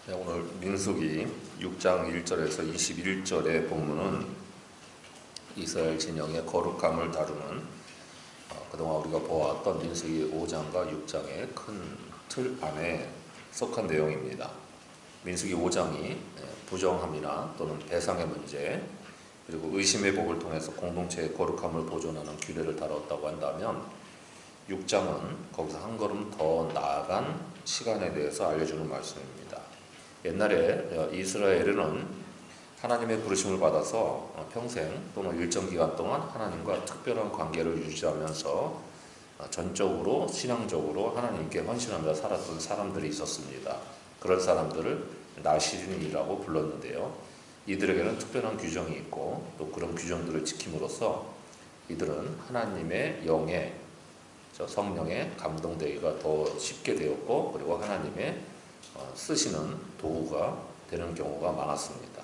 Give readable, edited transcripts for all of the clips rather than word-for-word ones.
네, 오늘 민수기 6장 1절에서 21절의 본문은 이스라엘 진영의 거룩함을 다루는 그동안 우리가 보아왔던 민수기 5장과 6장의 큰 틀 안에 속한 내용입니다. 민수기 5장이 부정함이나 또는 배상의 문제, 그리고 의심의 복을 통해서 공동체의 거룩함을 보존하는 규례를 다뤘다고 한다면 6장은 거기서 한 걸음 더 나아간 시간에 대해서 알려주는 말씀입니다. 옛날에 이스라엘은 하나님의 부르심을 받아서 평생 또는 일정 기간 동안 하나님과 특별한 관계를 유지하면서 전적으로 신앙적으로 하나님께 헌신하며 살았던 사람들이 있었습니다. 그런 사람들을 나시린이라고 불렀는데요. 이들에게는 특별한 규정이 있고 또 그런 규정들을 지킴으로써 이들은 하나님의 영에 성령에 감동되기가 더 쉽게 되었고, 그리고 하나님의 쓰시는 도구가 되는 경우가 많았습니다.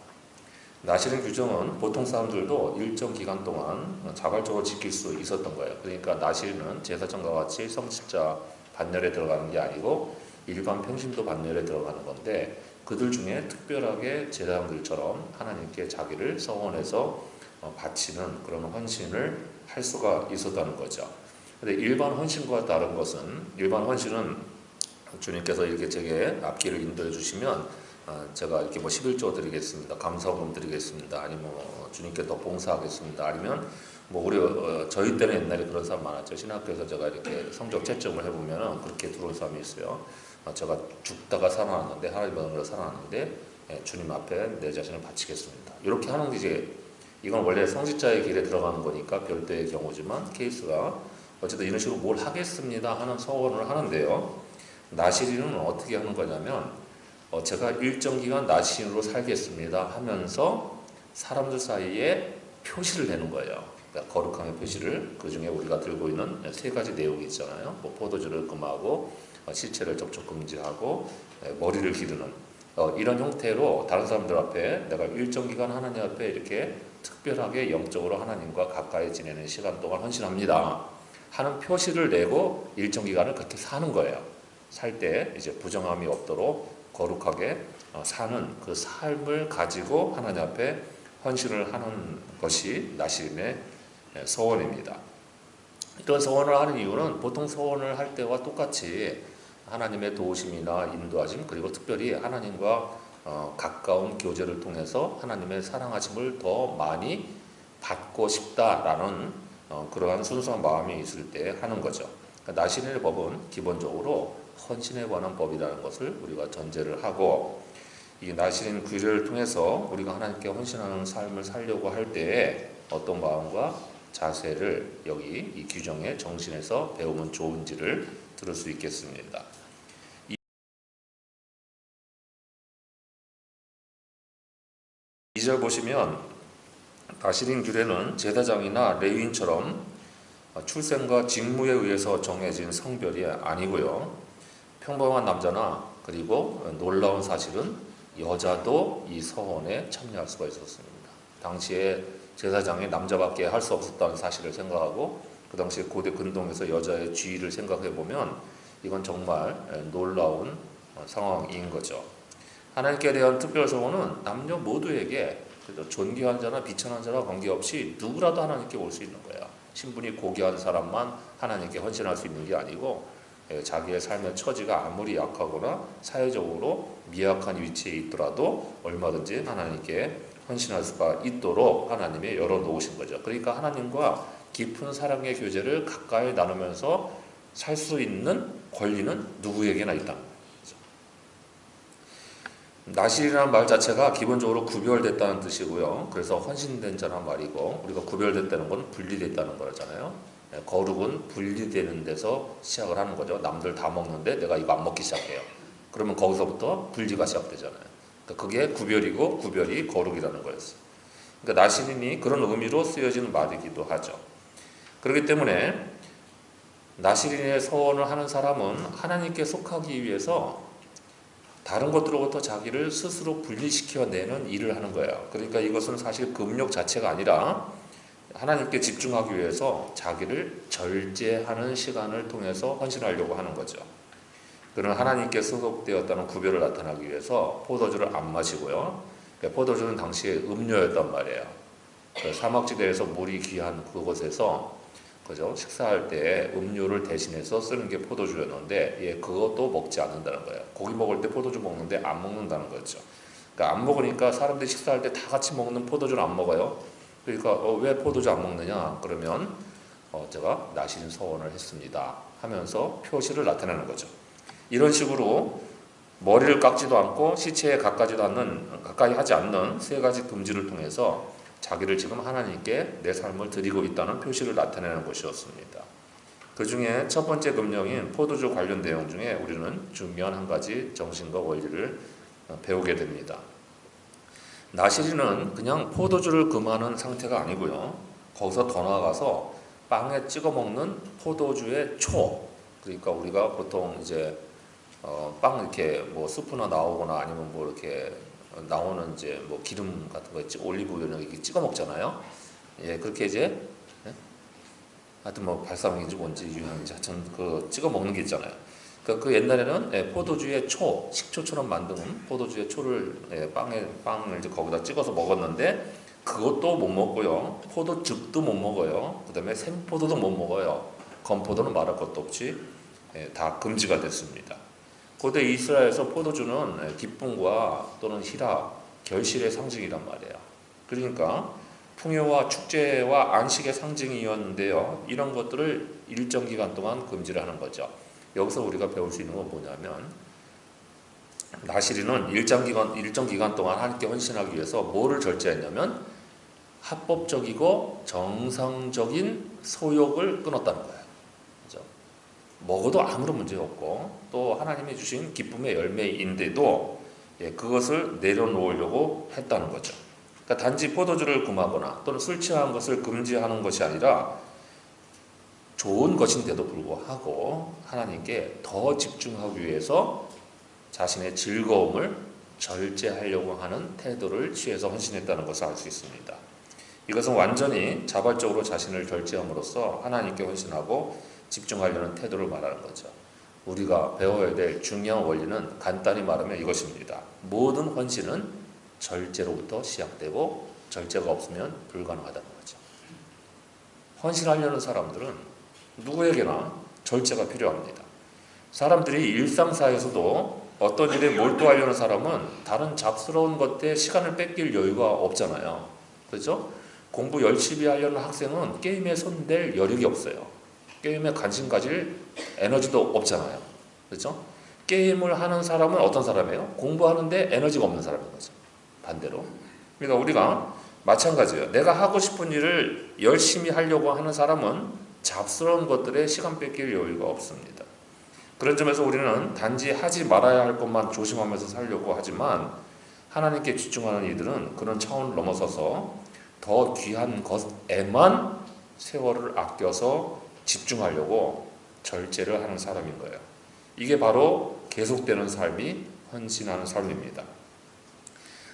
나시린 규정은 보통 사람들도 일정 기간 동안 자발적으로 지킬 수 있었던 거예요. 그러니까 나시린은 제사장과 같이 성직자 반열에 들어가는 게 아니고 일반 평신도 반열에 들어가는 건데, 그들 중에 특별하게 제사장들처럼 하나님께 자기를 서원해서 바치는 그런 헌신을 할 수가 있었다는 거죠. 근데 일반 헌신과 다른 것은, 일반 헌신은 주님께서 이렇게 제게 앞길을 인도해 주시면 제가 이렇게 11조 드리겠습니다, 감사금 드리겠습니다, 아니면 주님께 더 봉사하겠습니다, 아니면 우리 저희 때는 옛날에 그런 사람 많았죠. 신학교에서 제가 이렇게 성적 채점을 해보면 그렇게 들어온 사람이 있어요. 제가 죽다가 살아났는데, 하나님의 은혜로 살아났는데 주님 앞에 내 자신을 바치겠습니다, 이렇게 하는 게 이건 원래 성직자의 길에 들어가는 거니까 별도의 경우지만, 케이스가 어쨌든 이런 식으로 뭘 하겠습니다 하는 서원을 하는데요. 나시린은 어떻게 하는 거냐면 제가 일정 기간 나시린으로 살겠습니다 하면서 사람들 사이에 표시를 내는 거예요. 그러니까 거룩함의 표시를, 그 중에 우리가 들고 있는 세 가지 내용이 있잖아요. 포도주를 금하고 시체를 접촉 금지하고 머리를 기르는 이런 형태로 다른 사람들 앞에 내가 일정 기간 하나님 앞에 이렇게 특별하게 영적으로 하나님과 가까이 지내는 시간 동안 헌신합니다 하는 표시를 내고 일정 기간을 그렇게 사는 거예요. 살 때 이제 부정함이 없도록 거룩하게 사는 그 삶을 가지고 하나님 앞에 헌신을 하는 것이 나시린의 서원입니다. 이런 서원을 하는 이유는 보통 서원을 할 때와 똑같이 하나님의 도우심이나 인도하심, 그리고 특별히 하나님과 가까운 교제를 통해서 하나님의 사랑하심을 더 많이 받고 싶다라는 그러한 순수한 마음이 있을 때 하는 거죠. 그러니까 나시린의 법은 기본적으로 헌신에 관한 법이라는 것을 우리가 전제를 하고, 이 나시린 규례를 통해서 우리가 하나님께 헌신하는 삶을 살려고 할 때에 어떤 마음과 자세를 여기 이 규정의 정신에서 배우면 좋은지를 들을 수 있겠습니다. 2절 보시면 나시린 규례는 제사장이나 레위인처럼 출생과 직무에 의해서 정해진 성별이 아니고요. 평범한 남자나, 그리고 놀라운 사실은 여자도 이 서원에 참여할 수가 있었습니다. 당시에 제사장이 남자밖에 할 수 없었다는 사실을 생각하고, 그 당시에 고대 근동에서 여자의 지위를 생각해 보면 이건 정말 놀라운 상황인 거죠. 하나님께 대한 특별 서원은 남녀 모두에게, 존귀한 자나 비천한 자와 관계없이 누구라도 하나님께 올 수 있는 거예요. 신분이 고귀한 사람만 하나님께 헌신할 수 있는 게 아니고, 자기의 삶의 처지가 아무리 약하거나 사회적으로 미약한 위치에 있더라도 얼마든지 하나님께 헌신할 수가 있도록 하나님이 열어놓으신 거죠. 그러니까 하나님과 깊은 사랑의 교제를 가까이 나누면서 살 수 있는 권리는 누구에게나 있다는 거죠. 나시린이라는 말 자체가 기본적으로 구별됐다는 뜻이고요. 그래서 헌신된 자란 말이고, 우리가 구별됐다는 건 분리됐다는 거잖아요. 거룩은 분리되는 데서 시작을 하는 거죠. 남들 다 먹는데 내가 이거 안 먹기 시작해요. 그러면 거기서부터 분리가 시작되잖아요. 그러니까 그게 구별이고, 구별이 거룩이라는 거였어요. 그러니까 나시린이 그런 의미로 쓰여지는 말이기도 하죠. 그렇기 때문에 나시린의 서원을 하는 사람은 하나님께 속하기 위해서 다른 것들로부터 자기를 스스로 분리시켜내는 일을 하는 거예요. 그러니까 이것은 사실 금욕 자체가 아니라 하나님께 집중하기 위해서 자기를 절제하는 시간을 통해서 헌신하려고 하는 거죠. 그는 하나님께 소속되었다는 구별을 나타내기 위해서 포도주를 안 마시고요. 포도주는 당시에 음료였단 말이에요. 사막지대에서 물이 귀한 그곳에서 그죠? 식사할 때 음료를 대신해서 쓰는 게 포도주였는데 그것도 먹지 않는다는 거예요. 고기 먹을 때 포도주 먹는데 안 먹는다는 거죠. 그러니까 안 먹으니까 사람들이 식사할 때 다 같이 먹는 포도주를 안 먹어요. 그러니까 왜 포도주 안 먹느냐? 그러면 제가 나시린 서원을 했습니다 하면서 표시를 나타내는 거죠. 이런 식으로 머리를 깎지도 않고 시체에 가까이 하지 않는 세 가지 금지를 통해서 자기를 지금 하나님께 내 삶을 드리고 있다는 표시를 나타내는 것이었습니다. 그 중에 첫 번째 금령인 포도주 관련 내용 중에 우리는 중요한 한 가지 정신과 원리를 배우게 됩니다. 나시린은 그냥 포도주를 금하는 상태가 아니고요. 거기서 더 나아가서 빵에 찍어 먹는 포도주의 초, 그러니까 우리가 보통 이제 빵 이렇게 뭐 스프나 나오거나 아니면 뭐 이렇게 나오는 이제 뭐 기름 같은 거 있지, 올리브유 이렇게 찍어 먹잖아요. 그렇게 이제 하여튼 뭐 발사믹인지 뭔지 유형인지 하여튼 그 찍어 먹는 게 있잖아요. 그 옛날에는 포도주의 초, 식초처럼 만든 포도주의 초를 빵을 이제 거기다 찍어서 먹었는데 그것도 못 먹고요. 포도즙도 못 먹어요. 그다음에 생포도도 못 먹어요. 건포도는 말할 것도 없이 다 금지가 됐습니다. 고대 이스라엘에서 포도주는 기쁨과 또는 희락, 결실의 상징이란 말이에요. 그러니까 풍요와 축제와 안식의 상징이었는데요. 이런 것들을 일정 기간 동안 금지를 하는 거죠. 여기서 우리가 배울 수 있는 건 뭐냐면 나시린은 일정 기간 동안 하나님께 헌신하기 위해서 뭐를 절제했냐면 합법적이고 정상적인 소욕을 끊었다는 거예요. 그렇죠? 먹어도 아무런 문제가 없고 또 하나님이 주신 기쁨의 열매인데도 그것을 내려놓으려고 했다는 거죠. 그러니까 단지 포도주를 금하거나 또는 술 취한 것을 금지하는 것이 아니라 좋은 것인데도 불구하고 하나님께 더 집중하기 위해서 자신의 즐거움을 절제하려고 하는 태도를 취해서 헌신했다는 것을 알 수 있습니다. 이것은 완전히 자발적으로 자신을 절제함으로써 하나님께 헌신하고 집중하려는 태도를 말하는 거죠. 우리가 배워야 될 중요한 원리는 간단히 말하면 이것입니다. 모든 헌신은 절제로부터 시작되고 절제가 없으면 불가능하다는 거죠. 헌신하려는 사람들은 누구에게나 절제가 필요합니다. 사람들이 일상사에서도 어떤 일에 몰두하려는 사람은 다른 잡스러운 것에 시간을 뺏길 여유가 없잖아요. 그렇죠? 공부 열심히 하려는 학생은 게임에 손댈 여력이 없어요. 게임에 관심 가질 에너지도 없잖아요. 그렇죠? 게임을 하는 사람은 어떤 사람이에요? 공부하는데 에너지가 없는 사람인 거죠. 반대로. 그러니까 우리가 마찬가지예요. 내가 하고 싶은 일을 열심히 하려고 하는 사람은 잡스러운 것들에 시간 뺏길 여유가 없습니다. 그런 점에서 우리는 단지 하지 말아야 할 것만 조심하면서 살려고 하지만 하나님께 집중하는 이들은 그런 차원을 넘어서서 더 귀한 것에만 세월을 아껴서 집중하려고 절제를 하는 사람인 거예요. 이게 바로 계속되는 삶이 헌신하는 삶입니다.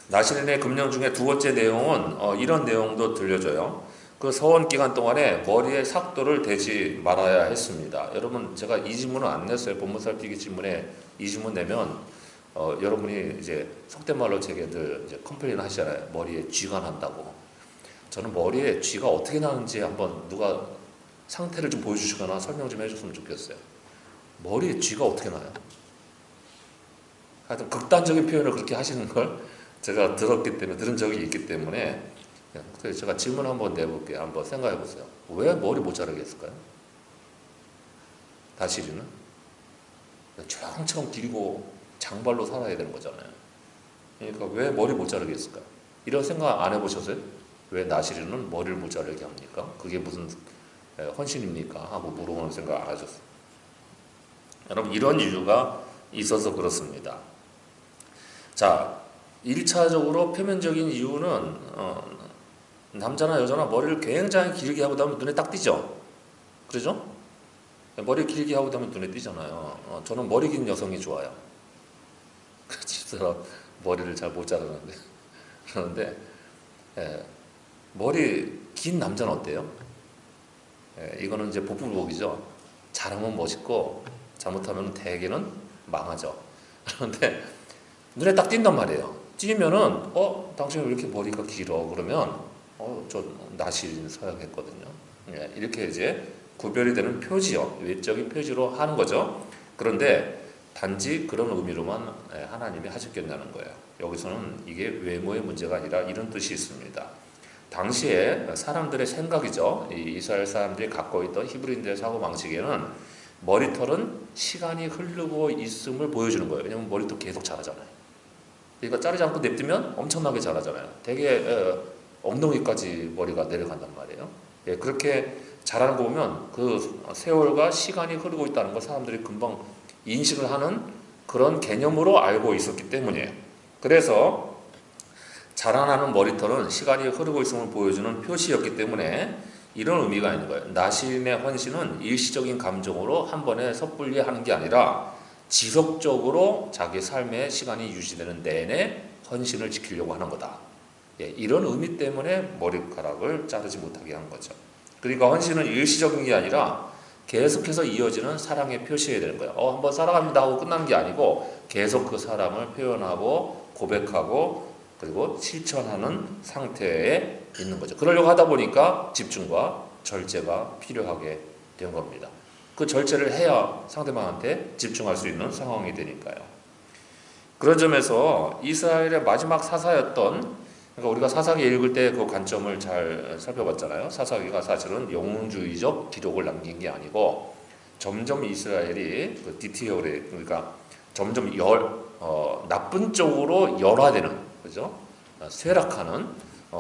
나시린의 금령 중에 두 번째 내용은 이런 내용도 들려줘요. 그 서원 기간 동안에 머리에 삭도를 대지 말아야 했습니다. 여러분, 제가 이 질문은 안 냈어요. 본문 살피기 질문에 이 질문 내면 여러분이 이제 속된 말로 제게 늘 이제 컴플레인 하시잖아요. 머리에 쥐가 난다고. 저는 머리에 쥐가 어떻게 나는지 한번 누가 상태를 좀 보여주시거나 설명 좀 해줬으면 좋겠어요. 머리에 쥐가 어떻게 나요? 하여튼 극단적인 표현을 그렇게 하시는 걸 제가 들은 적이 있기 때문에 그래서 제가 질문 한번 내볼게요. 한번 생각해 보세요. 왜 머리 못 자르게 했을까요? 나시린은 조용처럼 길고 장발로 살아야 되는 거잖아요. 그러니까 왜 머리 못 자르게 했을까요? 이런 생각 안 해보셨어요? 왜 나시린은 머리를 못 자르게 합니까? 그게 무슨 헌신입니까? 하고 물어보는 생각 안 하셨어요? 여러분, 이런 이유가 있어서 그렇습니다. 자, 1차적으로 표면적인 이유는 남자나 여자나 머리를 굉장히 길게 하고 나면 눈에 딱 띄죠? 그러죠? 머리 길게 하고 나면 눈에 띄잖아요. 저는 머리 긴 여성이 좋아요. 집사람 머리를 잘 못 자르는데 그러는데 머리 긴 남자는 어때요? 이거는 이제 복불복이죠. 잘하면 멋있고 잘못하면 대개는 망하죠. 그런데 눈에 딱 띈단 말이에요. 띄면은 당신 왜 이렇게 머리가 길어? 그러면 저 나시린 서약했거든요. 예, 이렇게 이제 구별이 되는 표지요. 외적인 표지로 하는 거죠. 그런데 단지 그런 의미로만 하나님이 하셨겠냐는 거예요. 여기서는 이게 외모의 문제가 아니라 이런 뜻이 있습니다. 당시에 사람들의 생각이죠. 이 이스라엘 사람들이 갖고 있던 히브리인들의 사고방식에는 머리털은 시간이 흐르고 있음을 보여주는 거예요. 왜냐하면 머리털 계속 자라잖아요. 그러니까 자르지 않고 냅두면 엄청나게 자라잖아요. 되게 엉덩이까지 머리가 내려간단 말이에요. 예, 그렇게 자라는 거 보면 그 세월과 시간이 흐르고 있다는 걸 사람들이 금방 인식을 하는 그런 개념으로 알고 있었기 때문이에요. 그래서 자라나는 머리털은 시간이 흐르고 있음을 보여주는 표시였기 때문에 이런 의미가 있는 거예요. 나시린의 헌신은 일시적인 감정으로 한 번에 섣불리 하는 게 아니라 지속적으로 자기 삶의 시간이 유지되는 내내 헌신을 지키려고 하는 거다. 예, 이런 의미 때문에 머리카락을 자르지 못하게 한 거죠. 그러니까 헌신은 일시적인 게 아니라 계속해서 이어지는 사랑의 표시해야 되는 거예요. 한번 사랑합니다 하고 끝나는 게 아니고 계속 그 사랑을 표현하고 고백하고 그리고 실천하는 상태에 있는 거죠. 그러려고 하다 보니까 집중과 절제가 필요하게 된 겁니다. 그 절제를 해야 상대방한테 집중할 수 있는 상황이 되니까요. 그런 점에서 이스라엘의 마지막 사사였던, 그러니까 우리가 사사기 읽을 때 그 관점을 잘 살펴봤잖아요. 사사기가 사실은 영웅주의적 기록을 남긴 게 아니고 점점 이스라엘이 그 디테일에, 그러니까 점점 나쁜 쪽으로 열화되는, 그죠? 쇠락하는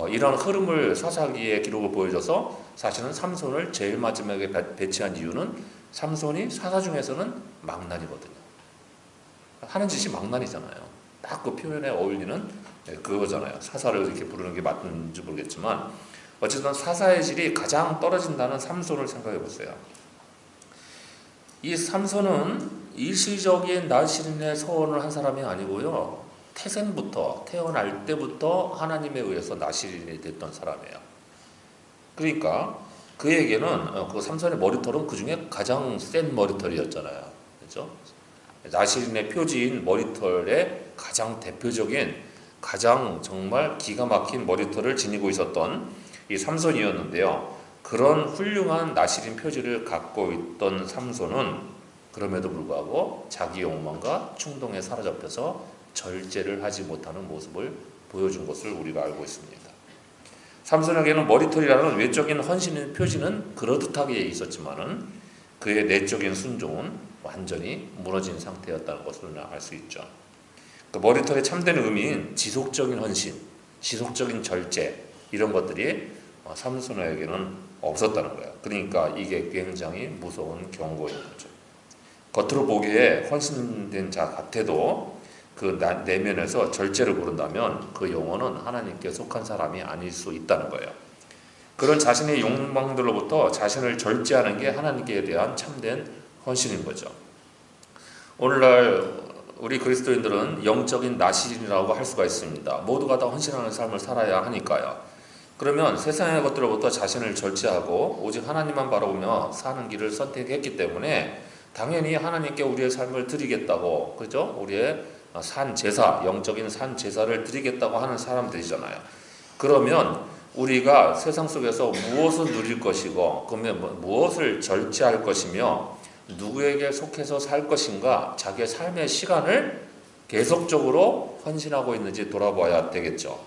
이런 흐름을 사사기의 기록을 보여줘서 사실은 삼손을 제일 마지막에 배치한 이유는 삼손이 사사 중에서는 망나니거든요. 하는 짓이 망나니잖아요. 딱 그 표현에 어울리는 그거잖아요. 사사를 이렇게 부르는 게 맞는지 모르겠지만 어쨌든 사사의 질이 가장 떨어진다는 삼손을 생각해 보세요. 이 삼손은 일시적인 나시린의 서원을 한 사람이 아니고요. 태생부터, 태어날 때부터 하나님에 의해서 나시린이 됐던 사람이에요. 그러니까 그에게는 그 삼손의 머리털은 그 중에 가장 센 머리털이었잖아요. 그렇죠? 나시린의 표지인 머리털의 가장 대표적인, 가장 정말 기가 막힌 머리털을 지니고 있었던 이 삼손이었는데요. 그런 훌륭한 나시린 표지를 갖고 있던 삼손은 그럼에도 불구하고 자기 욕망과 충동에 사로잡혀서 절제를 하지 못하는 모습을 보여준 것을 우리가 알고 있습니다. 삼손에게는 머리털이라는 외적인 헌신의 표지는 그럴듯하게 있었지만은 그의 내적인 순종은 완전히 무너진 상태였다는 것을 알 수 있죠. 그 머리털의 참된 의미인 지속적인 헌신, 지속적인 절제, 이런 것들이 삼손에게는 없었다는 거예요. 그러니까 이게 굉장히 무서운 경고인 거죠. 겉으로 보기에 헌신된 자 같아도 그 내면에서 절제를 부른다면 그 영혼은 하나님께 속한 사람이 아닐 수 있다는 거예요. 그런 자신의 욕망들로부터 자신을 절제하는 게 하나님께 대한 참된 헌신인 거죠. 오늘날 우리 그리스도인들은 영적인 나시린이라고 할 수가 있습니다. 모두가 다 헌신하는 삶을 살아야 하니까요. 그러면 세상의 것들로부터 자신을 절제하고 오직 하나님만 바라보며 사는 길을 선택했기 때문에 당연히 하나님께 우리의 삶을 드리겠다고, 그죠? 우리의 산 제사, 영적인 산 제사를 드리겠다고 하는 사람들이잖아요. 그러면 우리가 세상 속에서 무엇을 누릴 것이고, 그러면 무엇을 절제할 것이며, 누구에게 속해서 살 것인가, 자기의 삶의 시간을 계속적으로 헌신하고 있는지 돌아봐야 되겠죠.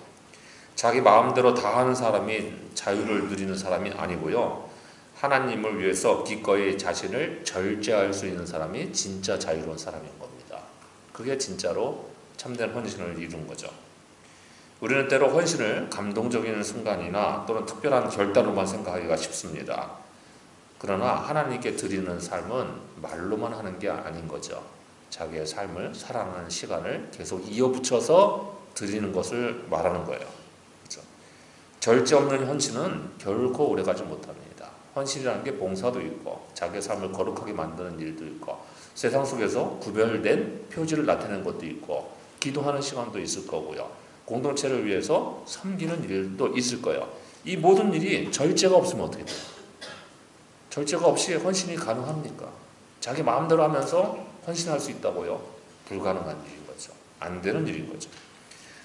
자기 마음대로 다 하는 사람이 자유를 누리는 사람이 아니고요. 하나님을 위해서 기꺼이 자신을 절제할 수 있는 사람이 진짜 자유로운 사람인 겁니다. 그게 진짜로 참된 헌신을 이룬 거죠. 우리는 때로 헌신을 감동적인 순간이나 또는 특별한 결단으로만 생각하기가 쉽습니다. 그러나 하나님께 드리는 삶은 말로만 하는 게 아닌 거죠. 자기의 삶을 살아가는 시간을 계속 이어붙여서 드리는 것을 말하는 거예요. 그렇죠? 절제 없는 헌신은 결코 오래가지 못합니다. 헌신이라는 게 봉사도 있고 자기의 삶을 거룩하게 만드는 일도 있고 세상 속에서 구별된 표지를 나타내는 것도 있고 기도하는 시간도 있을 거고요. 공동체를 위해서 섬기는 일도 있을 거예요. 이 모든 일이 절제가 없으면 어떻게 돼요? 절제가 없이 헌신이 가능합니까? 자기 마음대로 하면서 헌신할 수 있다고요? 불가능한 일인 거죠. 안 되는 일인 거죠.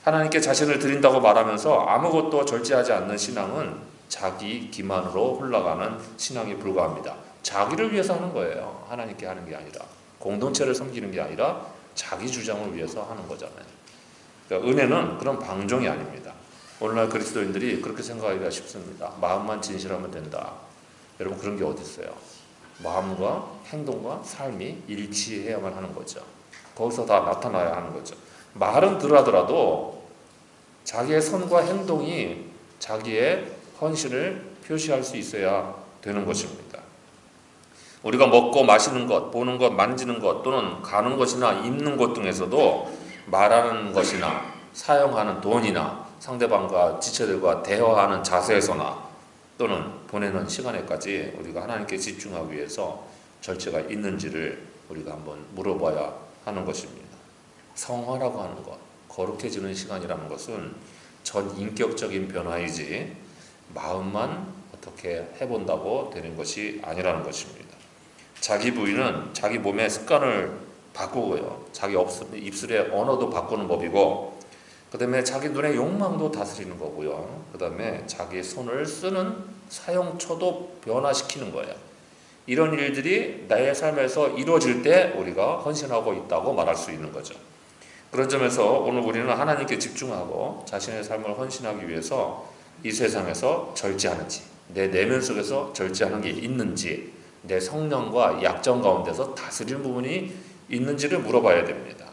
하나님께 자신을 드린다고 말하면서 아무것도 절제하지 않는 신앙은 자기 기만으로 흘러가는 신앙에 불과합니다. 자기를 위해서 하는 거예요. 하나님께 하는 게 아니라, 공동체를 섬기는 게 아니라 자기 주장을 위해서 하는 거잖아요. 그러니까 은혜는 그런 방종이 아닙니다. 오늘날 그리스도인들이 그렇게 생각하기가 쉽습니다. 마음만 진실하면 된다. 여러분, 그런 게 어디 있어요? 마음과 행동과 삶이 일치해야만 하는 거죠. 거기서 다 나타나야 하는 거죠. 말은 덜하더라도 자기의 선과 행동이 자기의 헌신을 표시할 수 있어야 되는 것입니다. 우리가 먹고 마시는 것, 보는 것, 만지는 것, 또는 가는 것이나 입는 것 등에서도 말하는 것이나 사용하는 돈이나 상대방과 지체들과 대화하는 자세에서나 또는 보내는 시간에까지 우리가 하나님께 집중하기 위해서 절제가 있는지를 우리가 한번 물어봐야 하는 것입니다. 성화라고 하는 것, 거룩해지는 시간이라는 것은 전 인격적인 변화이지 마음만 어떻게 해본다고 되는 것이 아니라는 것입니다. 자기 부인은 자기 몸의 습관을 바꾸고요, 자기 입술의 언어도 바꾸는 법이고, 그 다음에 자기 눈의 욕망도 다스리는 거고요, 그 다음에 자기 손을 쓰는 사용처도 변화시키는 거예요. 이런 일들이 나의 삶에서 이루어질 때 우리가 헌신하고 있다고 말할 수 있는 거죠. 그런 점에서 오늘 우리는 하나님께 집중하고 자신의 삶을 헌신하기 위해서 이 세상에서 절제하는지, 내 내면 속에서 절제하는 게 있는지, 내 성령과 약점 가운데서 다스리는 부분이 있는지를 물어봐야 됩니다.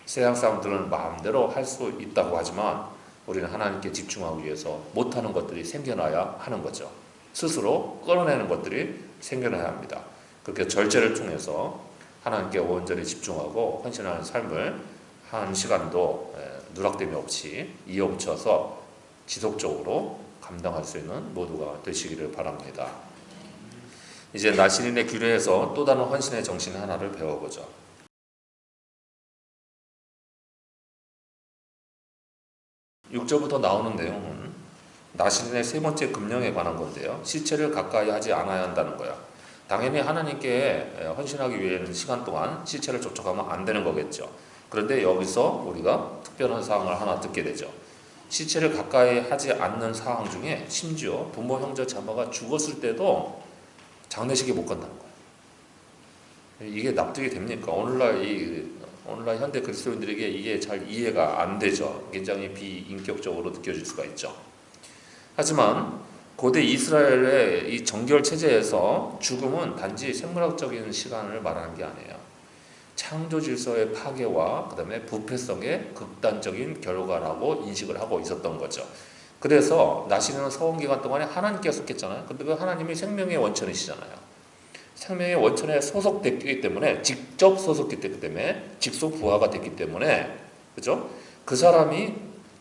세상 사람들은 마음대로 할 수 있다고 하지만 우리는 하나님께 집중하기 위해서 못하는 것들이 생겨나야 하는 거죠. 스스로 끌어내는 것들이 생겨나야 합니다. 그렇게 절제를 통해서 하나님께 온전히 집중하고 헌신하는 삶을 한 시간도 누락됨이 없이 이어붙여서 지속적으로 감당할 수 있는 모두가 되시기를 바랍니다. 이제 나신인의 규례에서 또 다른 헌신의 정신 하나를 배워보죠. 6절부터 나오는 내용은 나신인의 세 번째 금령에 관한 건데요, 시체를 가까이 하지 않아야 한다는 거야. 당연히 하나님께 헌신하기 위해는 시간 동안 시체를 접촉하면 안 되는 거겠죠. 그런데 여기서 우리가 특별한 사항을 하나 듣게 되죠. 시체를 가까이 하지 않는 사항 중에 심지어 부모, 형제, 자매가 죽었을 때도 장례식에 못 간다는 거예요. 이게 납득이 됩니까? 오늘날 현대 그리스도인들에게 이게 잘 이해가 안 되죠. 굉장히 비인격적으로 느껴질 수가 있죠. 하지만 고대 이스라엘의 이 정결 체제에서 죽음은 단지 생물학적인 시간을 말하는 게 아니에요. 창조 질서의 파괴와 그 다음에 부패성의 극단적인 결과라고 인식을 하고 있었던 거죠. 그래서 나시는 서원 기간 동안에 하나님께 속했잖아요. 근데 그 하나님이 생명의 원천이시잖아요. 생명의 원천에 소속됐기 때문에, 직접 소속됐기 때문에, 직속 부하가 됐기 때문에, 그죠? 그 사람이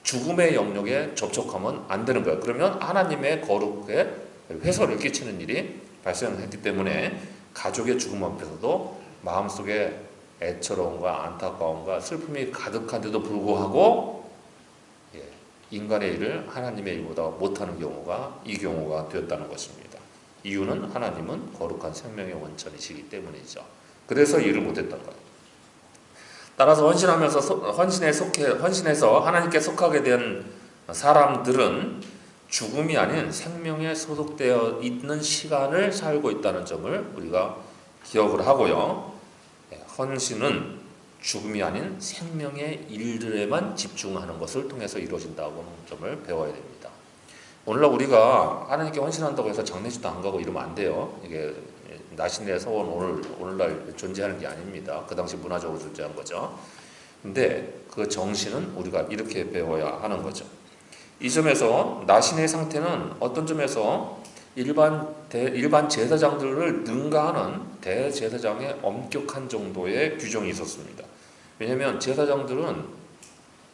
죽음의 영역에 접촉하면 안 되는 거예요. 그러면 하나님의 거룩에 훼손을 끼치는 일이 발생했기 때문에 가족의 죽음 앞에서도 마음속에 애처로움과 안타까움과 슬픔이 가득한데도 불구하고 인간의 일을 하나님의 일보다 못하는 경우가 이 경우가 되었다는 것입니다. 이유는 하나님은 거룩한 생명의 원천이시기 때문이죠. 그래서 일을 못했던 거예요. 따라서 헌신해서 하나님께 속하게 된 사람들은 죽음이 아닌 생명에 소속되어 있는 시간을 살고 있다는 점을 우리가 기억을 하고요. 헌신은 죽음이 아닌 생명의 일들에만 집중하는 것을 통해서 이루어진다는 점을 배워야 됩니다. 오늘날 우리가 하나님께 헌신한다고 해서 장례식도 안 가고 이러면 안 돼요. 이게 나신의 서원 오늘날 존재하는 게 아닙니다. 그 당시 문화적으로 존재한 거죠. 근데 그 정신은 우리가 이렇게 배워야 하는 거죠. 이 점에서 나신의 상태는 어떤 점에서 일반 제사장들을 능가하는 대제사장의 엄격한 정도의 규정이 있었습니다. 왜냐하면 제사장들은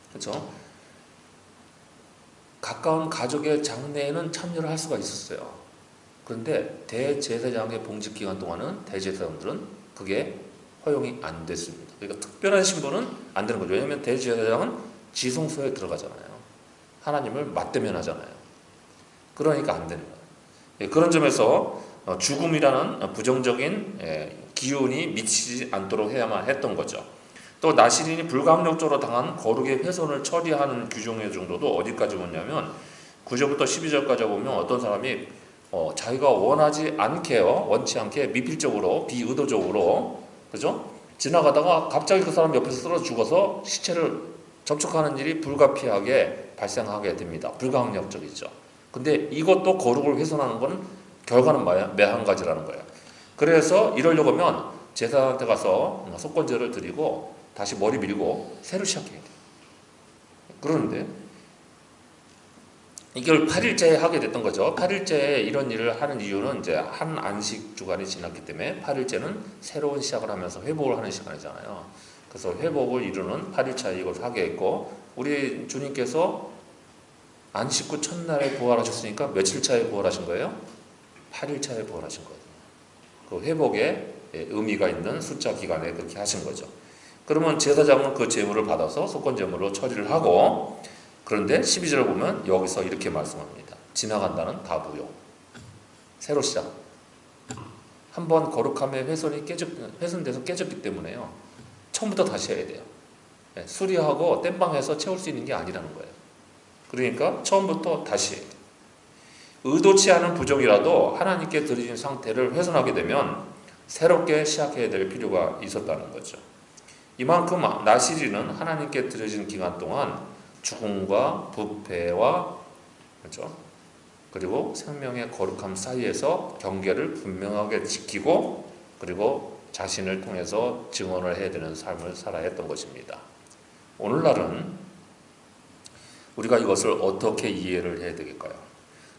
그렇죠? 가까운 가족의 장례에는 참여를 할 수가 있었어요. 그런데 대제사장의 봉직 기간 동안은 대제사장들은 그게 허용이 안 됐습니다. 그러니까 특별한 신분은 안 되는 거죠. 왜냐하면 대제사장은 지성소에 들어가잖아요. 하나님을 맞대면하잖아요. 그러니까 안 되는 거예요. 그런 점에서 죽음이라는 부정적인 기운이 미치지 않도록 해야만 했던 거죠. 또 나시린이 불가항력적으로 당한 거룩의 훼손을 처리하는 규정의 정도도 어디까지 보냐면 9절부터 12절까지 보면 어떤 사람이 자기가 원하지 않게요, 원치 않게 미필적으로 비의도적으로, 그죠? 지나가다가 갑자기 그 사람 옆에서 쓰러져 죽어서 시체를 접촉하는 일이 불가피하게 발생하게 됩니다. 불가항력적이죠. 근데 이것도 거룩을 훼손하는 건 결과는 매한 가지라는 거예요. 그래서 이러려고 하면 제사장한테 가서 속건제를 드리고 다시 머리 밀고 새로 시작해야 돼요. 그러는데 이걸 8일째에 하게 됐던 거죠. 8일째에 이런 일을 하는 이유는 이제 한 안식 주간이 지났기 때문에 8일째는 새로운 시작을 하면서 회복을 하는 시간이잖아요. 그래서 회복을 이루는 8일차에 이걸 하게 했고, 우리 주님께서 안식 후 첫날에 부활하셨으니까 며칠 차에 부활하신 거예요? 8일차에 부활하신 거예요. 그 회복에 의미가 있는 숫자 기간에 그렇게 하신 거죠. 그러면 제사장은 그 제물을 받아서 속건제물로 처리를 하고, 그런데 12절을 보면 여기서 이렇게 말씀합니다. 지나간다는 다 무효. 새로 시작. 한번 거룩함의 훼손돼서 깨졌기 때문에요. 처음부터 다시 해야 돼요. 수리하고 땜빵해서 채울 수 있는 게 아니라는 거예요. 그러니까 처음부터 다시 해야 돼요. 의도치 않은 부정이라도 하나님께 드려진 상태를 훼손하게 되면 새롭게 시작해야 될 필요가 있었다는 거죠. 이만큼 나시린은 하나님께 드려진 기간 동안 죽음과 부패와, 그렇죠? 그리고 생명의 거룩함 사이에서 경계를 분명하게 지키고, 그리고 자신을 통해서 증언을 해야 되는 삶을 살아야 했던 것입니다. 오늘날은 우리가 이것을 어떻게 이해를 해야 되겠까요?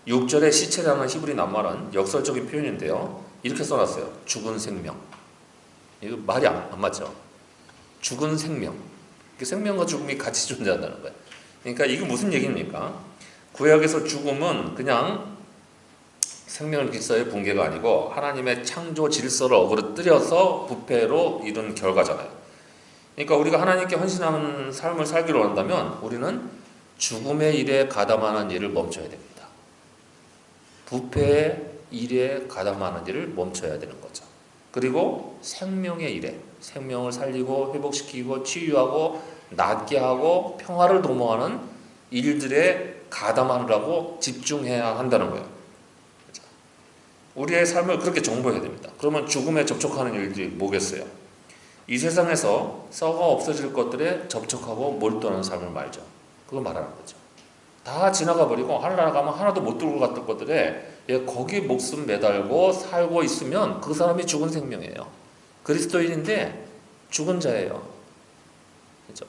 6절에 시체라는 히브리 낱말은 역설적인 표현인데요. 이렇게 써놨어요. 죽은 생명. 이거 말이 안 맞죠? 죽은 생명. 생명과 죽음이 같이 존재한다는 거예요. 그러니까 이게 무슨 얘기입니까? 구약에서 죽음은 그냥 생명 질서의 붕괴가 아니고 하나님의 창조 질서를 어그러뜨려서 부패로 이룬 결과잖아요. 그러니까 우리가 하나님께 헌신하는 삶을 살기로 한다면 우리는 죽음의 일에 가담하는 일을 멈춰야 됩니다. 부패의 일에 가담하는 일을 멈춰야 되는 거죠. 그리고 생명의 일에, 생명을 살리고 회복시키고 치유하고 낫게 하고 평화를 도모하는 일들에 가담하느라고 집중해야 한다는 거예요. 우리의 삶을 그렇게 정복해야 됩니다. 그러면 죽음에 접촉하는 일들이 뭐겠어요? 이 세상에서 썩어 없어질 것들에 접촉하고 몰두하는 삶을 말죠. 그거 말하는 거죠. 다 지나가 버리고 하늘나라 가면 하나도 못 들고 갔던 것들에 거기 목숨 매달고 살고 있으면 그 사람이 죽은 생명이에요. 그리스도인인데 죽은 자예요. 그렇죠?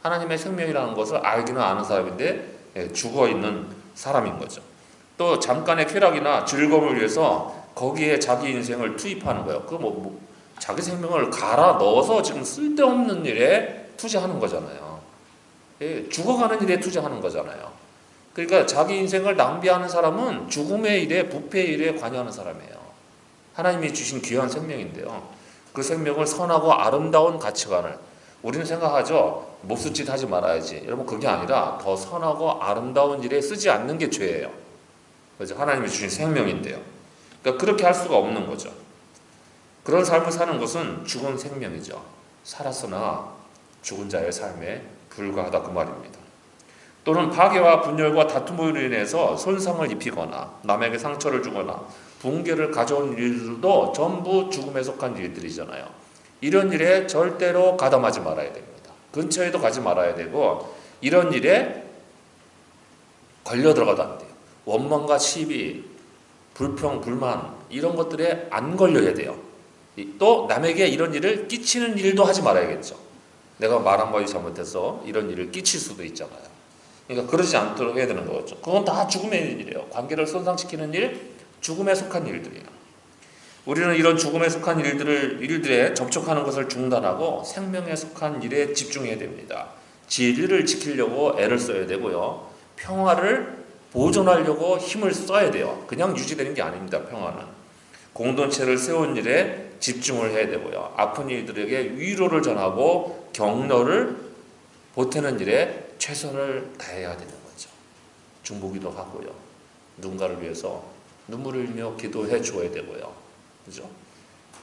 하나님의 생명이라는 것을 알기는 아는 사람인데 죽어 있는 사람인 거죠. 또 잠깐의 쾌락이나 즐거움을 위해서 거기에 자기 인생을 투입하는 거예요. 그 자기 생명을 갈아 넣어서 지금 쓸데없는 일에 투자하는 거잖아요. 죽어가는 일에 투자하는 거잖아요. 그러니까 자기 인생을 낭비하는 사람은 죽음의 일에, 부패의 일에 관여하는 사람이에요. 하나님이 주신 귀한 생명인데요. 그 생명을 선하고 아름다운 가치관을, 우리는 생각하죠. 몹쓸짓 하지 말아야지. 여러분, 그게 아니라 더 선하고 아름다운 일에 쓰지 않는 게 죄예요. 그래서 하나님이 주신 생명인데요. 그러니까 그렇게 할 수가 없는 거죠. 그런 삶을 사는 것은 죽은 생명이죠. 살았으나 죽은 자의 삶에 불과하다 그 말입니다. 또는 파괴와 분열과 다툼으로 인해서 손상을 입히거나 남에게 상처를 주거나 붕괴를 가져온 일들도 전부 죽음에 속한 일들이잖아요. 이런 일에 절대로 가담하지 말아야 됩니다. 근처에도 가지 말아야 되고, 이런 일에 걸려 들어가도 안 돼요. 원망과 시비, 불평, 불만 이런 것들에 안 걸려야 돼요. 또 남에게 이런 일을 끼치는 일도 하지 말아야겠죠. 내가 말 한마디 잘못해서 이런 일을 끼칠 수도 있잖아요. 그러니까 그러지 않도록 해야 되는 거죠. 그건 다 죽음의 일이에요. 관계를 손상시키는 일, 죽음에 속한 일들이에요. 우리는 이런 죽음에 속한 일들에 접촉하는 것을 중단하고 생명에 속한 일에 집중해야 됩니다. 진리를 지키려고 애를 써야 되고요. 평화를 보존하려고 힘을 써야 돼요. 그냥 유지되는 게 아닙니다. 평화는. 공동체를 세운 일에 집중을 해야 되고요. 아픈 이들에게 위로를 전하고 격려를 보태는 일에 최선을 다해야 되는 거죠. 중보기도 하고요. 누군가를 위해서 눈물을 흘리며 기도해 줘야 되고요. 그죠?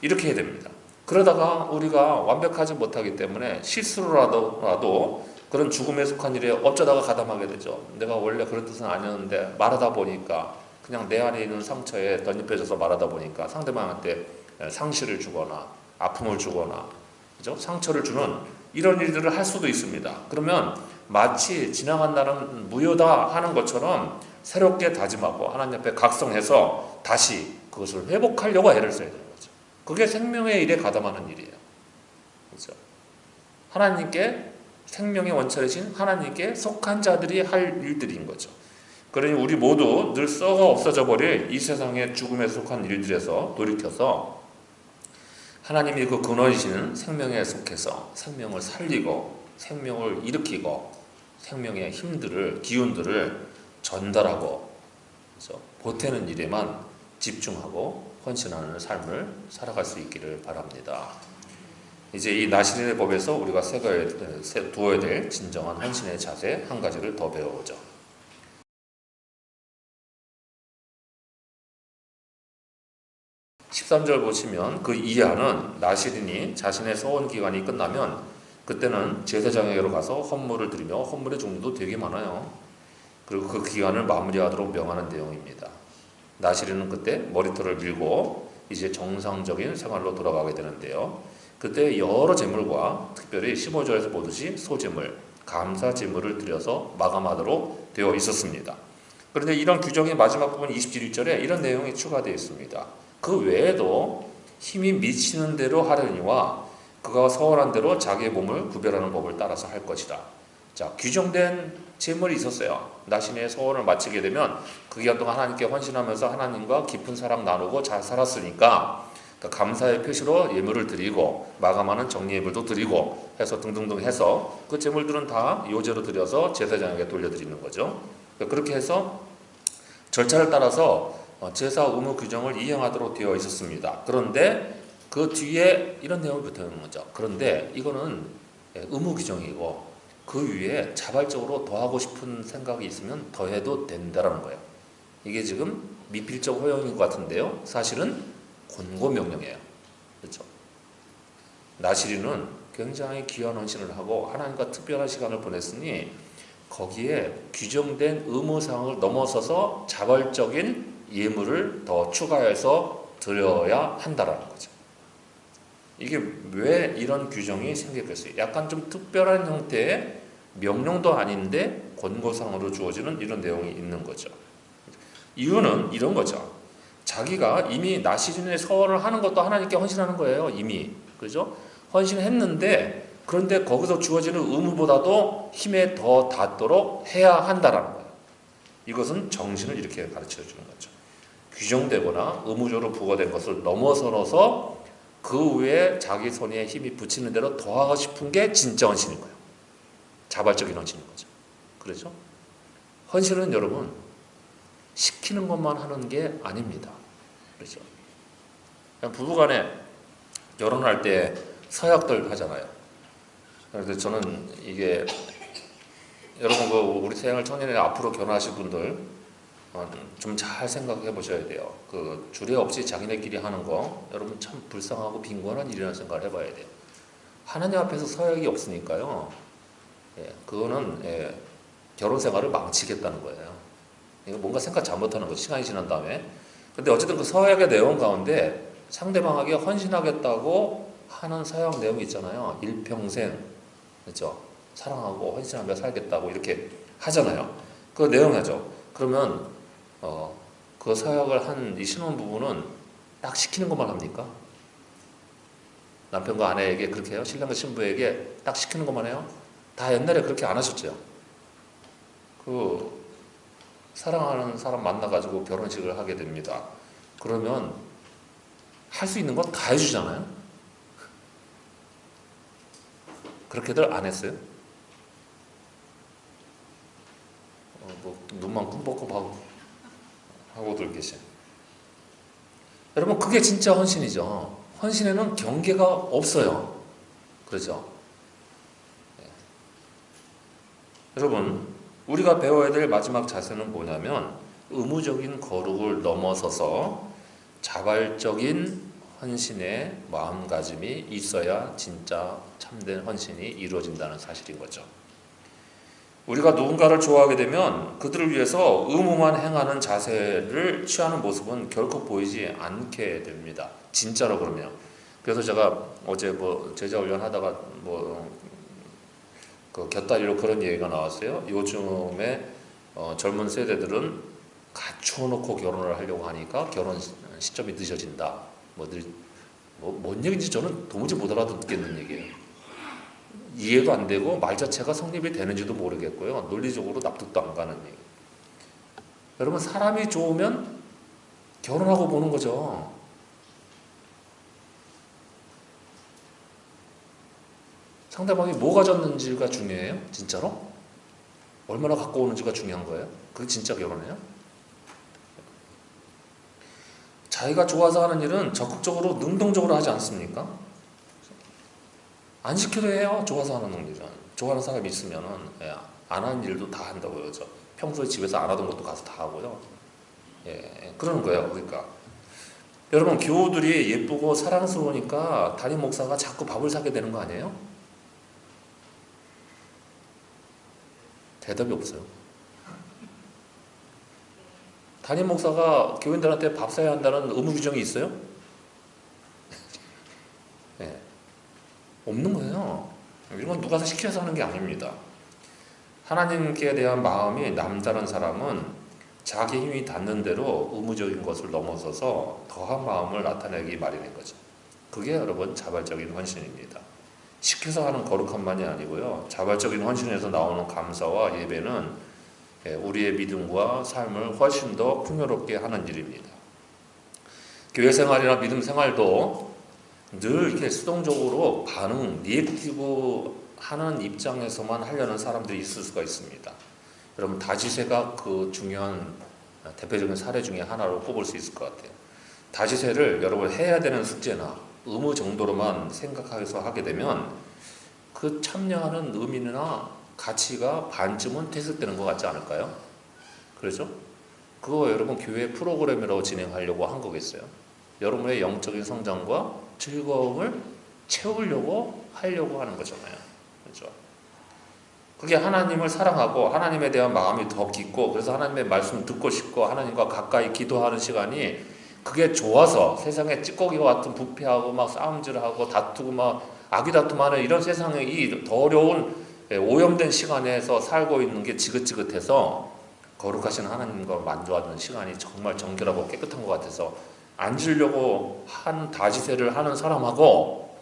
이렇게 해야 됩니다. 그러다가 우리가 완벽하지 못하기 때문에 실수로라도 그런 죽음에 속한 일에 어쩌다가 가담하게 되죠. 내가 원래 그런 뜻은 아니었는데 말하다 보니까 그냥 내 안에 있는 상처에 덧입혀져서 말하다 보니까 상대방한테 상실을 주거나 아픔을 주거나, 그죠? 상처를 주는 이런 일들을 할 수도 있습니다. 그러면 마치 지나간 날은 무효다 하는 것처럼 새롭게 다짐하고 하나님 앞에 각성해서 다시 그것을 회복하려고 애를 써야 되는 거죠. 그게 생명의 일에 가담하는 일이에요. 그렇죠? 하나님께 생명의 원천이신 하나님께 속한 자들이 할 일들인 거죠. 그러니 우리 모두 늘 썩어 없어져 버릴 이 세상의 죽음에 속한 일들에서 돌이켜서 하나님이 그 근원이시는 생명에 속해서 생명을 살리고 생명을 일으키고 생명의 힘들을 기운들을 전달하고 그래서 보태는 일에만 집중하고 헌신하는 삶을 살아갈 수 있기를 바랍니다. 이제 이 나시린의 법에서 우리가 두어야 될 진정한 헌신의 자세 한 가지를 더 배워보죠. 13절 보시면 그 이하는 나시린이 자신의 서원 기간이 끝나면 그때는 제사장에게로 가서 헌물을 드리며 헌물의 종류도 되게 많아요. 그리고 그 기간을 마무리하도록 명하는 내용입니다. 나시린은 그때 머리털을 밀고 이제 정상적인 생활로 돌아가게 되는데요. 그때 여러 제물과 특별히 15절에서 보듯이 소제물, 감사제물을 드려서 마감하도록 되어 있었습니다. 그런데 이런 규정의 마지막 부분 27절에 이런 내용이 추가되어 있습니다. 그 외에도 힘이 미치는 대로 하려니와 그가 서원한 대로 자기의 몸을 구별하는 법을 따라서 할 것이다. 자, 규정된 제물이 있었어요. 나신의 서원을 마치게 되면 그 기간 동안 하나님께 헌신하면서 하나님과 깊은 사랑 나누고 잘 살았으니까 감사의 표시로 예물을 드리고 마감하는 정리 예물도 드리고 해서 등등등 해서 그 제물들은 다 요제로 드려서 제사장에게 돌려드리는 거죠. 그렇게 해서 절차를 따라서 제사 의무 규정을 이행하도록 되어 있었습니다. 그런데 그 뒤에 이런 내용이 붙어 있는 거죠. 그런데 이거는 의무 규정이고 그 위에 자발적으로 더하고 싶은 생각이 있으면 더해도 된다는 거예요. 이게 지금 미필적 허용인 것 같은데요. 사실은 권고명령이에요. 그렇죠? 나시린은 굉장히 귀한 헌신을 하고 하나님과 특별한 시간을 보냈으니 거기에 규정된 의무사항을 넘어서서 자발적인 예물을 더 추가해서 드려야 한다라는 거죠. 이게 왜 이런 규정이 생겼겠어요? 약간 좀 특별한 형태의 명령도 아닌데 권고사항으로 주어지는 이런 내용이 있는 거죠. 이유는 이런 거죠. 자기가 이미 나시린의 서원을 하는 것도 하나님께 헌신하는 거예요. 이미. 그죠? 헌신했는데 그런데 거기서 주어지는 의무보다도 힘에 더 닿도록 해야 한다라는 거예요. 이것은 정신을 이렇게 가르쳐 주는 거죠. 규정되거나 의무적으로 부과된 것을 넘어서서 그 외에 자기 손에 힘이 붙이는 대로 더하고 싶은 게 진짜 헌신인 거예요. 자발적인 헌신인 거죠. 그렇죠? 헌신은 여러분 시키는 것만 하는 게 아닙니다. 그렇죠? 부부간에 결혼할 때 서약들 하잖아요. 그래서 저는 이게 여러분 그 우리 태양을 청년에 앞으로 결혼하실 분들 좀 잘 생각해 보셔야 돼요. 그 주례 없이 자기네끼리 하는 거 여러분 참 불쌍하고 빈곤한 일이라는 생각을 해봐야 돼요. 하나님 앞에서 서약이 없으니까요. 그거는 결혼 생활을 망치겠다는 거예요. 이거 뭔가 생각 잘못하는 거죠. 시간이 지난 다음에. 근데 어쨌든 그 서약의 내용 가운데 상대방에게 헌신하겠다고 하는 서약 내용이 있잖아요. 일평생, 그렇죠? 사랑하고 헌신하며 살겠다고 이렇게 하잖아요. 그 내용 하죠. 그러면 그 서약을 한 이 신혼부부는 딱 시키는 것만 합니까? 남편과 아내에게 그렇게 해요? 신랑과 신부에게 딱 시키는 것만 해요? 다 옛날에 그렇게 안 하셨죠? 그 사랑하는 사람 만나가지고 결혼식을 하게 됩니다. 그러면 할 수 있는 건 다 해주잖아요? 그렇게들 안 했어요? 뭐 눈만 꿈뻑꿈뻑 하고들 계세요. 여러분 그게 진짜 헌신이죠. 헌신에는 경계가 없어요. 그렇죠? 네. 여러분 우리가 배워야 될 마지막 자세는 뭐냐면 의무적인 거룩을 넘어서서 자발적인 헌신의 마음가짐이 있어야 진짜 참된 헌신이 이루어진다는 사실인 거죠. 우리가 누군가를 좋아하게 되면 그들을 위해서 의무만 행하는 자세를 취하는 모습은 결코 보이지 않게 됩니다. 진짜로 그러면. 그래서 제가 어제 제자 훈련 하다가 그 곁다리로 그런 얘기가 나왔어요. 요즘에 젊은 세대들은 갖추어놓고 결혼을 하려고 하니까 결혼 시점이 늦어진다. 뭔 얘기인지 저는 도무지 못 알아듣겠는 얘기예요. 이해도 안 되고 말 자체가 성립이 되는지도 모르겠고요. 논리적으로 납득도 안 가는 얘기. 여러분, 사람이 좋으면 결혼하고 보는 거죠. 상대방이 뭐 가졌는지가 중요해요? 진짜로? 얼마나 갖고 오는지가 중요한 거예요? 그게 진짜 결혼이에요? 자기가 좋아서 하는 일은 적극적으로 능동적으로 하지 않습니까? 안 시켜도 해요. 좋아서 하는 일은. 좋아하는 사람이 있으면은 안 하는 일도 다 한다고 그러죠. 평소에 집에서 안 하던 것도 가서 다 하고요. 그러는 거예요. 그러니까 여러분, 교우들이 예쁘고 사랑스러우니까 담임 목사가 자꾸 밥을 사게 되는 거 아니에요? 대답이 없어요. 담임 목사가 교인들한테 밥 사야 한다는 의무 규정이 있어요? 없는 거예요. 이건 누가 시켜서 하는 게 아닙니다. 하나님께 대한 마음이 남다른 사람은 자기 힘이 닿는 대로 의무적인 것을 넘어서서 더한 마음을 나타내기 마련인 거죠. 그게 여러분 자발적인 헌신입니다. 시켜서 하는 거룩함만이 아니고요. 자발적인 헌신에서 나오는 감사와 예배는 우리의 믿음과 삶을 훨씬 더 풍요롭게 하는 일입니다. 교회 생활이나 믿음 생활도 늘 이렇게 수동적으로 리액티브 하는 입장에서만 하려는 사람들이 있을 수가 있습니다. 여러분, 다지세가 그 중요한 대표적인 사례 중에 하나로 꼽을 수 있을 것 같아요. 다지세를 여러분 해야 되는 숙제나 의무 정도로만 생각해서 하게 되면 그 참여하는 의미나 가치가 반쯤은 퇴색되는 것 같지 않을까요? 그렇죠? 그거 여러분 교회 프로그램으로 진행하려고 한 거겠어요? 여러분의 영적인 성장과 즐거움을 채우려고 하려고 하는 거잖아요. 그렇죠? 그게 하나님을 사랑하고 하나님에 대한 마음이 더 깊고 그래서 하나님의 말씀 듣고 싶고 하나님과 가까이 기도하는 시간이 그게 좋아서 세상에 찌꺼기와 같은 부패하고 막 싸움질하고 다투고 막 아귀다툼하는 이런 세상에 이 어려운 오염된 시간에서 살고 있는 게 지긋지긋해서 거룩하신 하나님과 만족하는 시간이 정말 정결하고 깨끗한 것 같아서 앉으려고 한 다지세를 하는 사람하고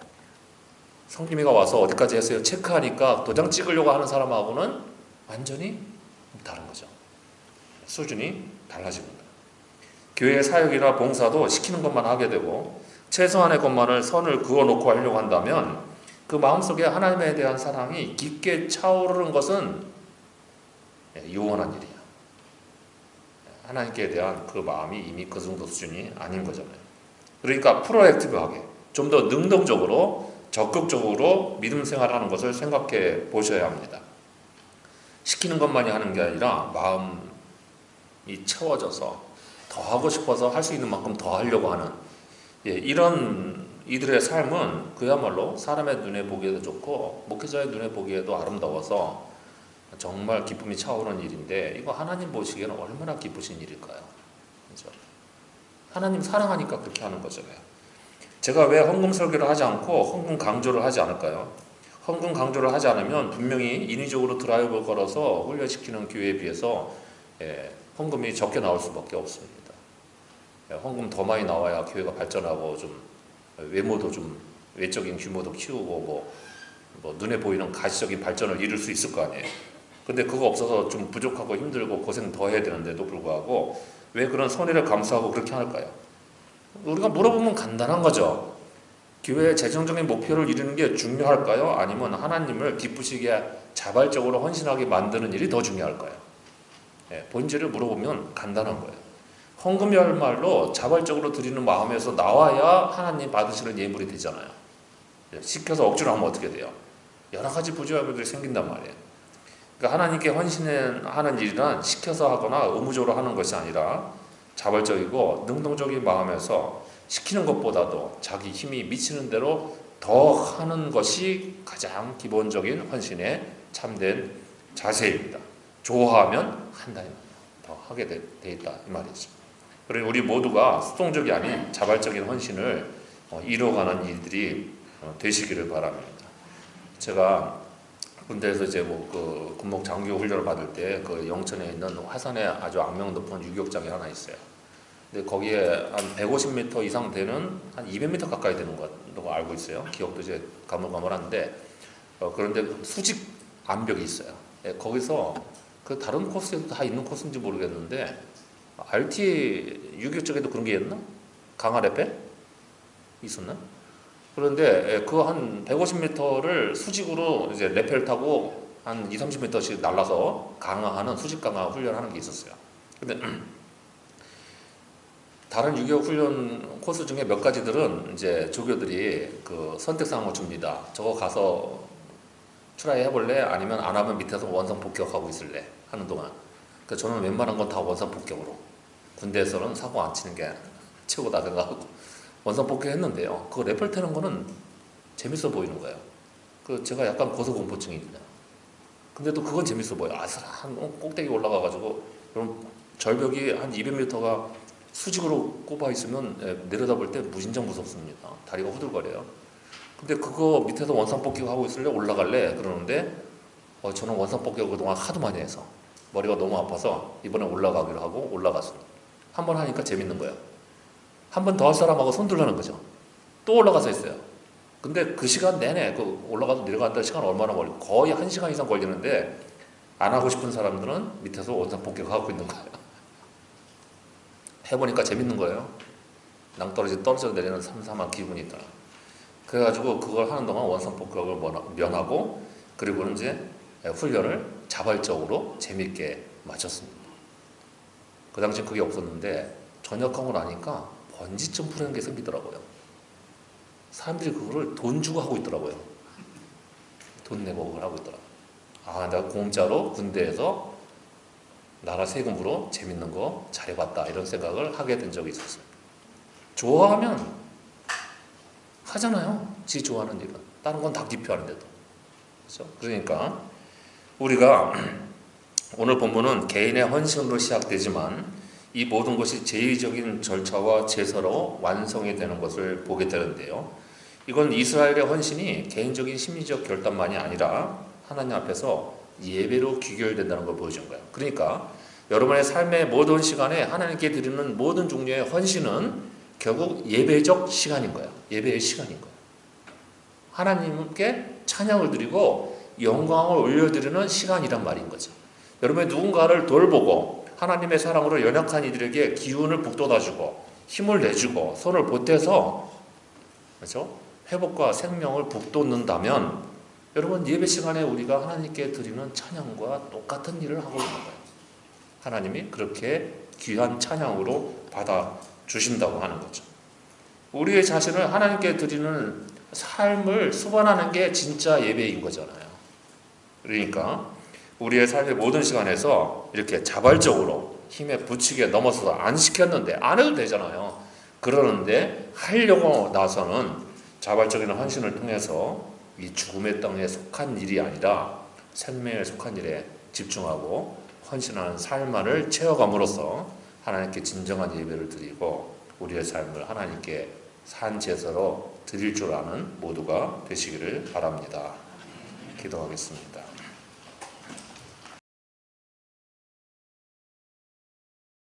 성김이가 와서 어디까지 했어요? 체크하니까 도장 찍으려고 하는 사람하고는 완전히 다른 거죠. 수준이 달라집니다. 교회 사역이나 봉사도 시키는 것만 하게 되고 최소한의 것만을 선을 그어놓고 하려고 한다면 그 마음속에 하나님에 대한 사랑이 깊게 차오르는 것은 유언한 일이야. 하나님께 대한 그 마음이 이미 그 정도 수준이 아닌 거잖아요. 그러니까 프로액티브하게 좀 더 능동적으로 적극적으로 믿음 생활하는 것을 생각해 보셔야 합니다. 시키는 것만이 하는 게 아니라 마음이 채워져서 더 하고 싶어서 할 수 있는 만큼 더 하려고 하는 이런 이들의 삶은 그야말로 사람의 눈에 보기에도 좋고 목회자의 눈에 보기에도 아름다워서 정말 기쁨이 차오르는 일인데 이거 하나님 보시기에는 얼마나 기쁘신 일일까요? 그렇죠? 하나님 사랑하니까 그렇게 하는 거잖아요. 제가 왜 헌금 설교를 하지 않고 헌금 강조를 하지 않을까요? 헌금 강조를 하지 않으면 분명히 인위적으로 드라이브를 걸어서 훈련시키는 교회에 비해서 헌금이 적게 나올 수밖에 없습니다. 헌금 더 많이 나와야 교회가 발전하고 좀 외모도 좀 외적인 규모도 키우고 뭐 눈에 보이는 가시적인 발전을 이룰 수 있을 거 아니에요. 근데 그거 없어서 좀 부족하고 힘들고 고생 더 해야 되는데도 불구하고 왜 그런 손해를 감수하고 그렇게 할까요? 우리가 물어보면 간단한 거죠. 교회의 재정적인 목표를 이루는 게 중요할까요? 아니면 하나님을 기쁘시게 자발적으로 헌신하게 만드는 일이 더 중요할까요? 본질을 물어보면 간단한 거예요. 헌금이야말로 자발적으로 드리는 마음에서 나와야 하나님 받으시는 예물이 되잖아요. 시켜서 억지로 하면 어떻게 돼요? 여러 가지 부조화들이 생긴단 말이에요. 그러니까 하나님께 헌신하는 일이란 시켜서 하거나 의무적으로 하는 것이 아니라 자발적이고 능동적인 마음에서 시키는 것보다도 자기 힘이 미치는 대로 더 하는 것이 가장 기본적인 헌신의 참된 자세입니다. 좋아하면 한다, 더 하게 돼 있다 이 말이죠. 그리고 우리 모두가 수동적이 아닌 자발적인 헌신을 이뤄가는 일들이 되시기를 바랍니다. 제가 군대에서 이제 그 군목 장교 훈련을 받을 때 그 영천에 있는 화산에 아주 악명 높은 유격장이 하나 있어요. 근데 거기에 한 150m 이상 되는 한 200m 가까이 되는 걸로 알고 있어요. 기억도 이제 가물가물한데 그런데 수직 암벽이 있어요. 예, 거기서 그 다른 코스에도 다 있는 코스인지 모르겠는데 RT 유교 쪽에도 그런 게 있나? 강화 레펠 있었나? 그런데 그 한 150m를 수직으로 이제 레펠 타고 한 2, 30m씩 날라서 강화하는 수직 강화 훈련하는 게 있었어요. 근데 다른 유교 훈련 코스 중에 몇 가지들은 이제 조교들이 그 선택사항을 줍니다. 저거 가서 트라이 해볼래? 아니면 안 하면 밑에서 원상 복격하고 있을래? 하는 동안. 그래서 저는 웬만한 건 다 원상 복격으로. 군대에서는 사고 안 치는 게 최고다 생각하고 원상 복격했는데요. 그거 레펠 타는 거는 재밌어 보이는 거예요. 그 제가 약간 고소공포증이 있냐. 근데 또 그건 재밌어 보여요. 아슬한 꼭대기 올라가가지고 그럼 절벽이 한 200m가 수직으로 꼽아 있으면 내려다볼 때 무진장 무섭습니다. 다리가 후들거려요. 근데 그거 밑에서 원상 복격하고 있을래? 올라갈래? 그러는데 저는 원상 복격을 그동안 하도 많이 해서 머리가 너무 아파서 이번에 올라가기로 하고 올라갔습니다. 한 번 하니까 재밌는 거예요. 한 번 더 할 사람하고 손 들라는 거죠. 또 올라가서 했어요. 근데 그 시간 내내 그 올라가서 내려간다는 시간 얼마나 걸려? 거의 1시간 이상 걸리는데 안 하고 싶은 사람들은 밑에서 원상 복격하고 있는 거예요. 해보니까 재밌는 거예요. 낭떠러지 떨어져 내리는 삼삼한 기분이 있더라. 그래가지고 그걸 하는 동안 원상 복격을 면하고 그리고는 이제 훈련을 자발적으로 재밌게 마쳤습니다. 그 당시 그게 없었는데 전역하고 나니까 번지 점프라는 게 생기더라고요. 사람들이 그거를 돈 주고 하고 있더라고요. 돈 내고 그걸 하고 있더라고요. 아, 내가 공짜로 군대에서 나라 세금으로 재밌는 거 잘해봤다 이런 생각을 하게 된 적이 있었어요. 좋아하면 하잖아요. 지 좋아하는 일은. 다른 건 다 기피하는데도. 그렇죠? 그러니까 우리가 오늘 본문은 개인의 헌신으로 시작되지만 이 모든 것이 제의적인 절차와 제사로 완성이 되는 것을 보게 되는데요. 이건 이스라엘의 헌신이 개인적인 심리적 결단만이 아니라 하나님 앞에서 예배로 귀결된다는 걸 보여준 거예요. 그러니까 여러분의 삶의 모든 시간에 하나님께 드리는 모든 종류의 헌신은 결국 예배적 시간인 거예요. 예배의 시간인 거예요. 하나님께 찬양을 드리고 영광을 올려드리는 시간이란 말인 거죠. 여러분이 누군가를 돌보고 하나님의 사랑으로 연약한 이들에게 기운을 북돋아주고 힘을 내주고 손을 보태서 그렇죠? 회복과 생명을 북돋는다면 여러분 예배 시간에 우리가 하나님께 드리는 찬양과 똑같은 일을 하고 있는 거예요. 하나님이 그렇게 귀한 찬양으로 받아주신다고 하는 거죠. 우리의 자신을 하나님께 드리는 삶을 수반하는 게 진짜 예배인 거잖아요. 그러니까 우리의 삶의 모든 시간에서 이렇게 자발적으로 힘에 부치게 넘어서서 안 시켰는데 안 해도 되잖아요. 그러는데 하려고 나서는 자발적인 헌신을 통해서 이 죽음의 땅에 속한 일이 아니라 생명에 속한 일에 집중하고 헌신하는 삶을 채워감으로써 하나님께 진정한 예배를 드리고 우리의 삶을 하나님께 산 제사로 드릴 줄 아는 모두가 되시기를 바랍니다. 기도하겠습니다.